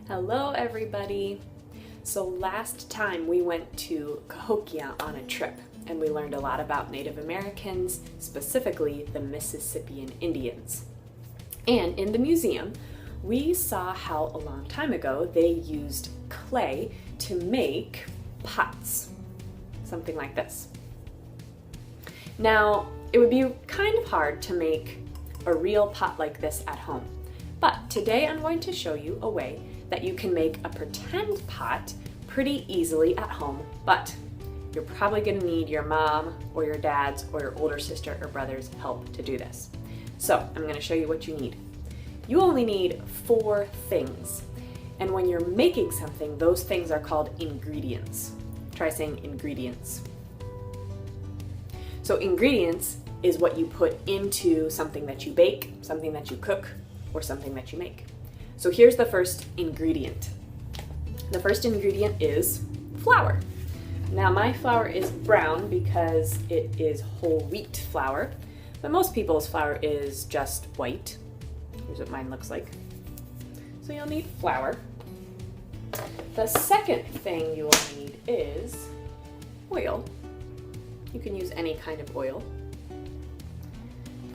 Hello everybody! So last time we went to Cahokia on a trip and we learned a lot about Native Americans, specifically the Mississippian Indians. And in the museum, we saw how a long time ago they used clay to make pots, something like this. Now, it would be kind of hard to make a real pot like this at home, but today I'm going to show you a way that you can make a pretend pot pretty easily at home, but you're probably going to need your mom or your dad's or your older sister or brother's help to do this. So I'm going to show you what you need. You only need 4 things, and when you're making something, those things are called ingredients. Try saying ingredients. So ingredients is what you put into something that you bake, something that you cook, or something that you make. So here's the first ingredient. The first ingredient is flour. Now my flour is brown because it is whole wheat flour, but most people's flour is just white. Here's what mine looks like. So you'll need flour. The second thing you will need is oil. You can use any kind of oil.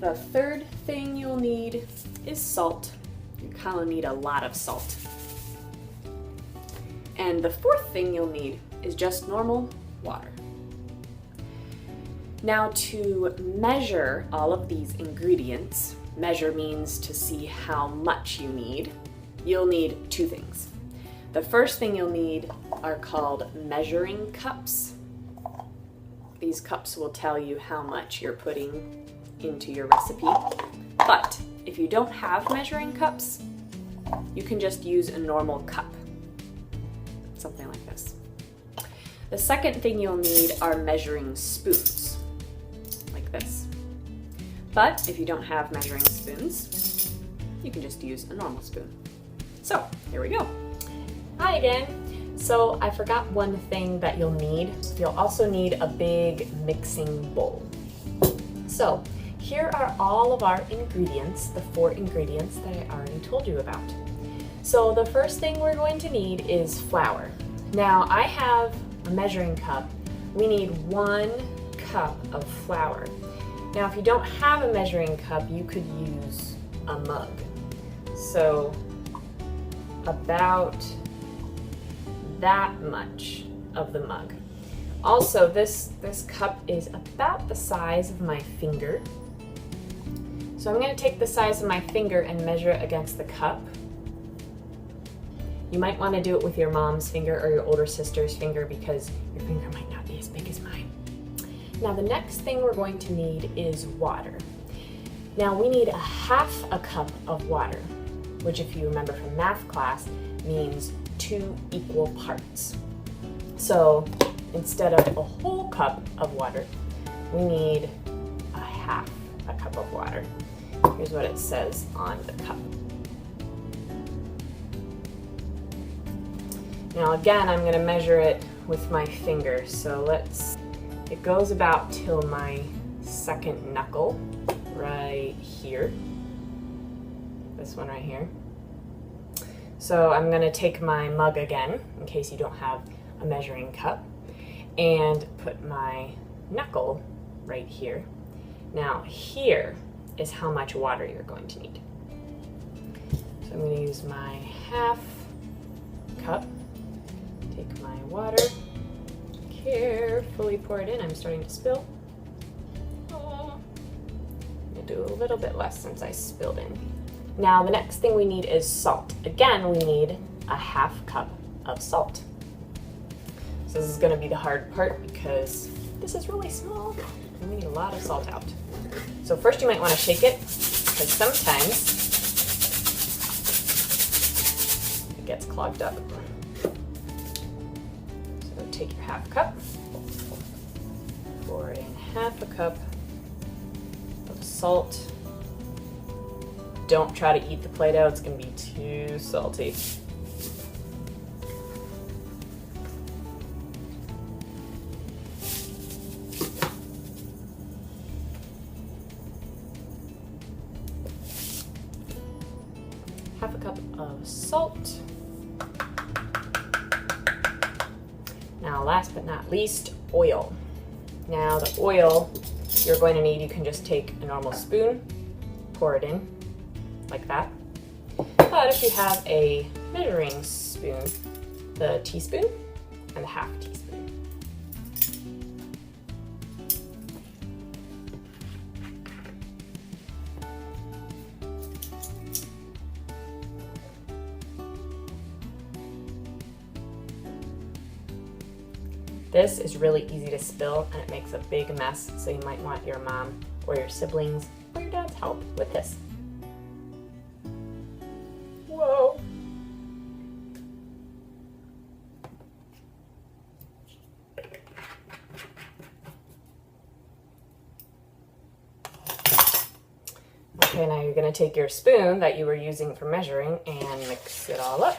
The third thing you'll need is salt. You kind of need a lot of salt. And the fourth thing you'll need is just normal water. Now to measure all of these ingredients, measure means to see how much you need, you'll need 2 things. The first thing you'll need are called measuring cups. These cups will tell you how much you're putting into your recipe, but if you don't have measuring cups, you can just use a normal cup, something like this. The second thing you'll need are measuring spoons, like this. But if you don't have measuring spoons, you can just use a normal spoon. So here we go. Hi again. So I forgot one thing that you'll need. You'll also need a big mixing bowl. So here are all of our ingredients, the 4 ingredients that I already told you about. So the first thing we're going to need is flour. Now I have a measuring cup. We need 1 cup of flour. Now if you don't have a measuring cup, you could use a mug. So about that much of the mug. Also, this cup is about the size of my finger. So I'm going to take the size of my finger and measure it against the cup. You might want to do it with your mom's finger or your older sister's finger because your finger might not be as big as mine. Now the next thing we're going to need is water. Now we need 1/2 cup of water, which if you remember from math class means 2 equal parts. So instead of a whole cup of water, we need 1/2 cup of water. Here's what it says on the cup. Now again, I'm going to measure it with my finger. So it goes about till my second knuckle right here. This one right here. So I'm going to take my mug again, in case you don't have a measuring cup, and put my knuckle right here. Now here is how much water you're going to need. So I'm going to use my 1/2 cup, take my water, carefully pour it in. I'm starting to spill. I'm going to do a little bit less since I spilled in. Now the next thing we need is salt. Again, we need 1/2 cup of salt. So this is going to be the hard part because this is really small and we need a lot of salt out. So first you might want to shake it because sometimes it gets clogged up. So take your 1/2 cup, pour in 1/2 cup of salt. Don't try to eat the Play-Doh, it's going to be too salty. Half a cup of salt. Now, last but not least, oil. Now, the oil you're going to need, you can just take a normal spoon, pour it in, like that. But if you have a measuring spoon, the teaspoon and the half teaspoon. This is really easy to spill and it makes a big mess, so you might want your mom or your siblings or your dad's help with this. Whoa! Okay, now you're going to take your spoon that you were using for measuring and mix it all up.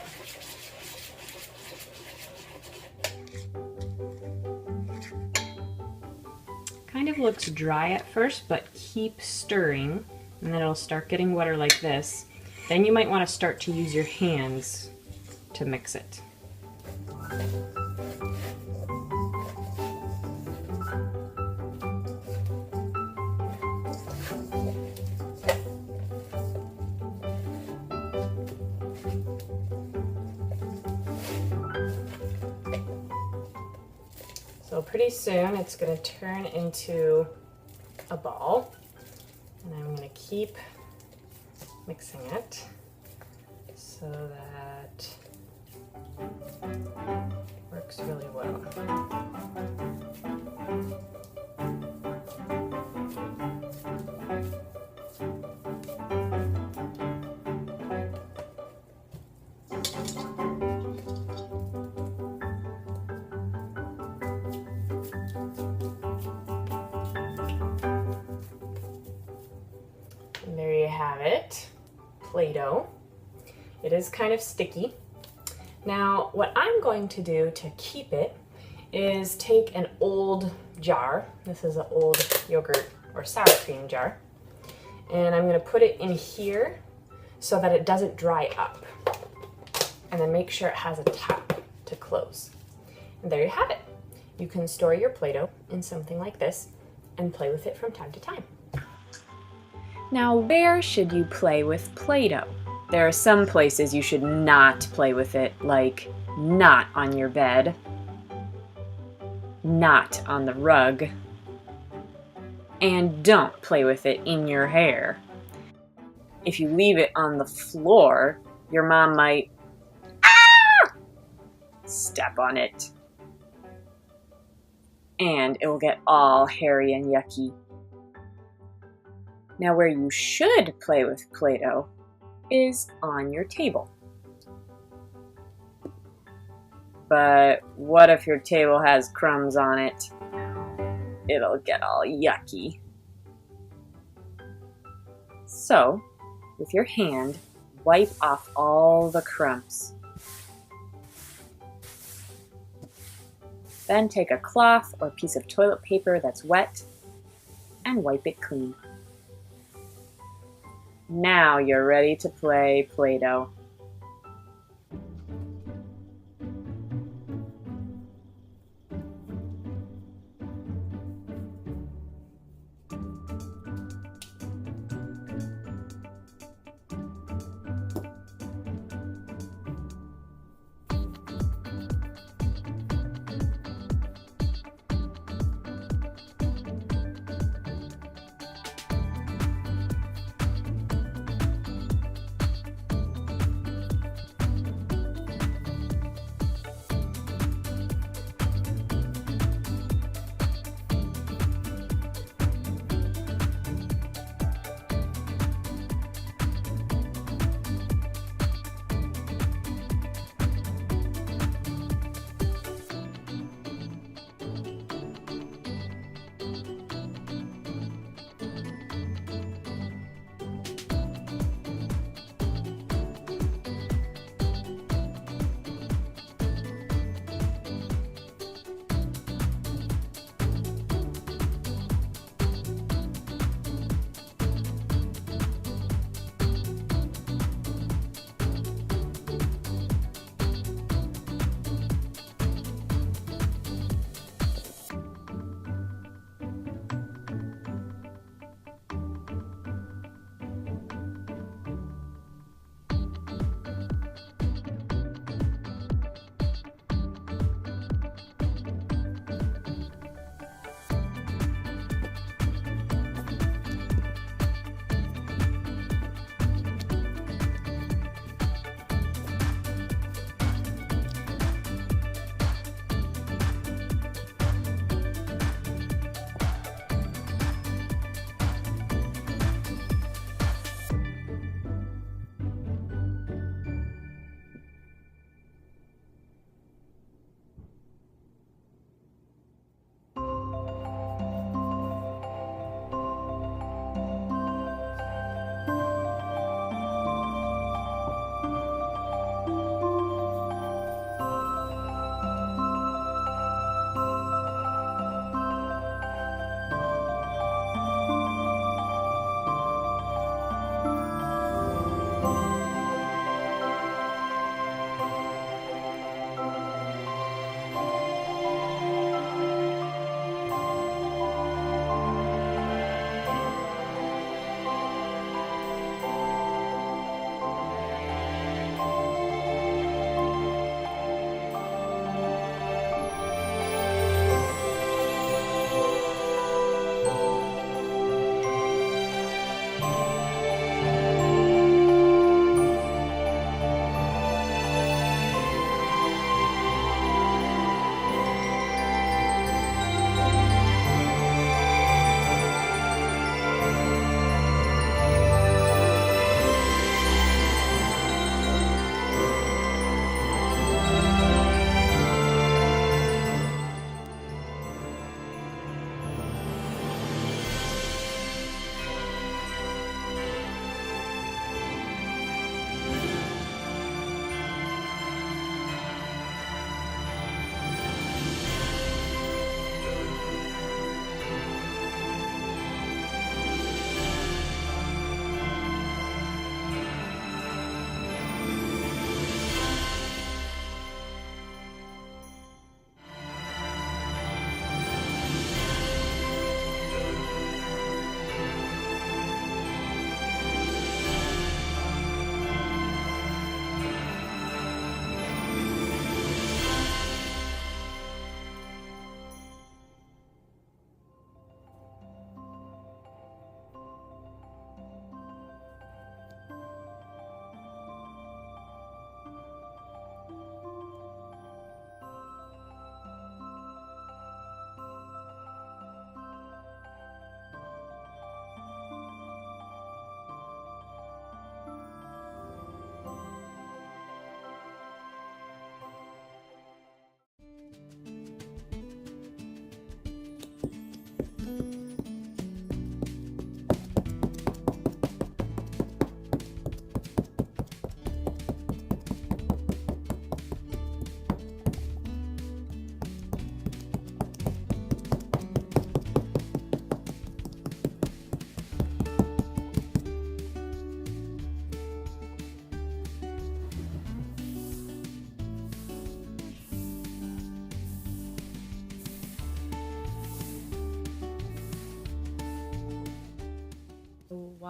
Kind of looks dry at first, but keep stirring and then it'll start getting wetter like this. Then you might want to start to use your hands to mix it. So pretty soon it's going to turn into a ball, and I'm going to keep mixing it so that it works really well. And there you have it, Play-Doh. It is kind of sticky. Now, what I'm going to do to keep it is take an old jar. This is an old yogurt or sour cream jar. And I'm going to put it in here so that it doesn't dry up. And then make sure it has a top to close. And there you have it. You can store your Play-Doh in something like this and play with it from time to time. Now, where should you play with Play-Doh? There are some places you should not play with it, like not on your bed, not on the rug, and don't play with it in your hair. If you leave it on the floor, your mom might step on it, and it will get all hairy and yucky. Now, where you should play with Play-Doh is on your table. But what if your table has crumbs on it? It'll get all yucky. So, with your hand, wipe off all the crumbs. Then take a cloth or piece of toilet paper that's wet and wipe it clean. Now you're ready to play Play-Doh.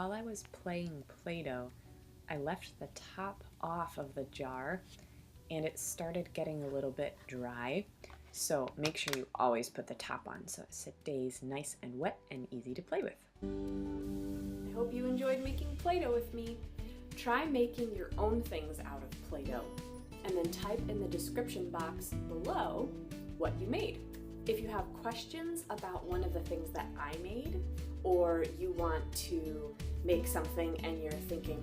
while I was playing Play-Doh, I left the top off of the jar and it started getting a little bit dry. So make sure you always put the top on so it stays nice and wet and easy to play with. I hope you enjoyed making Play-Doh with me. Try making your own things out of Play-Doh and then type in the description box below what you made. If you have questions about one of the things that I made, or you want to make something and you're thinking,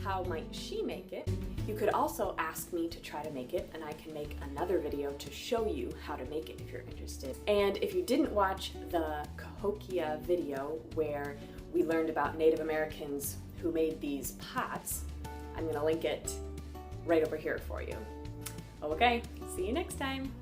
how might she make it? You could also ask me to try to make it, and I can make another video to show you how to make it if you're interested. And if you didn't watch the Cahokia video where we learned about Native Americans who made these pots, I'm gonna link it right over here for you. Okay, see you next time.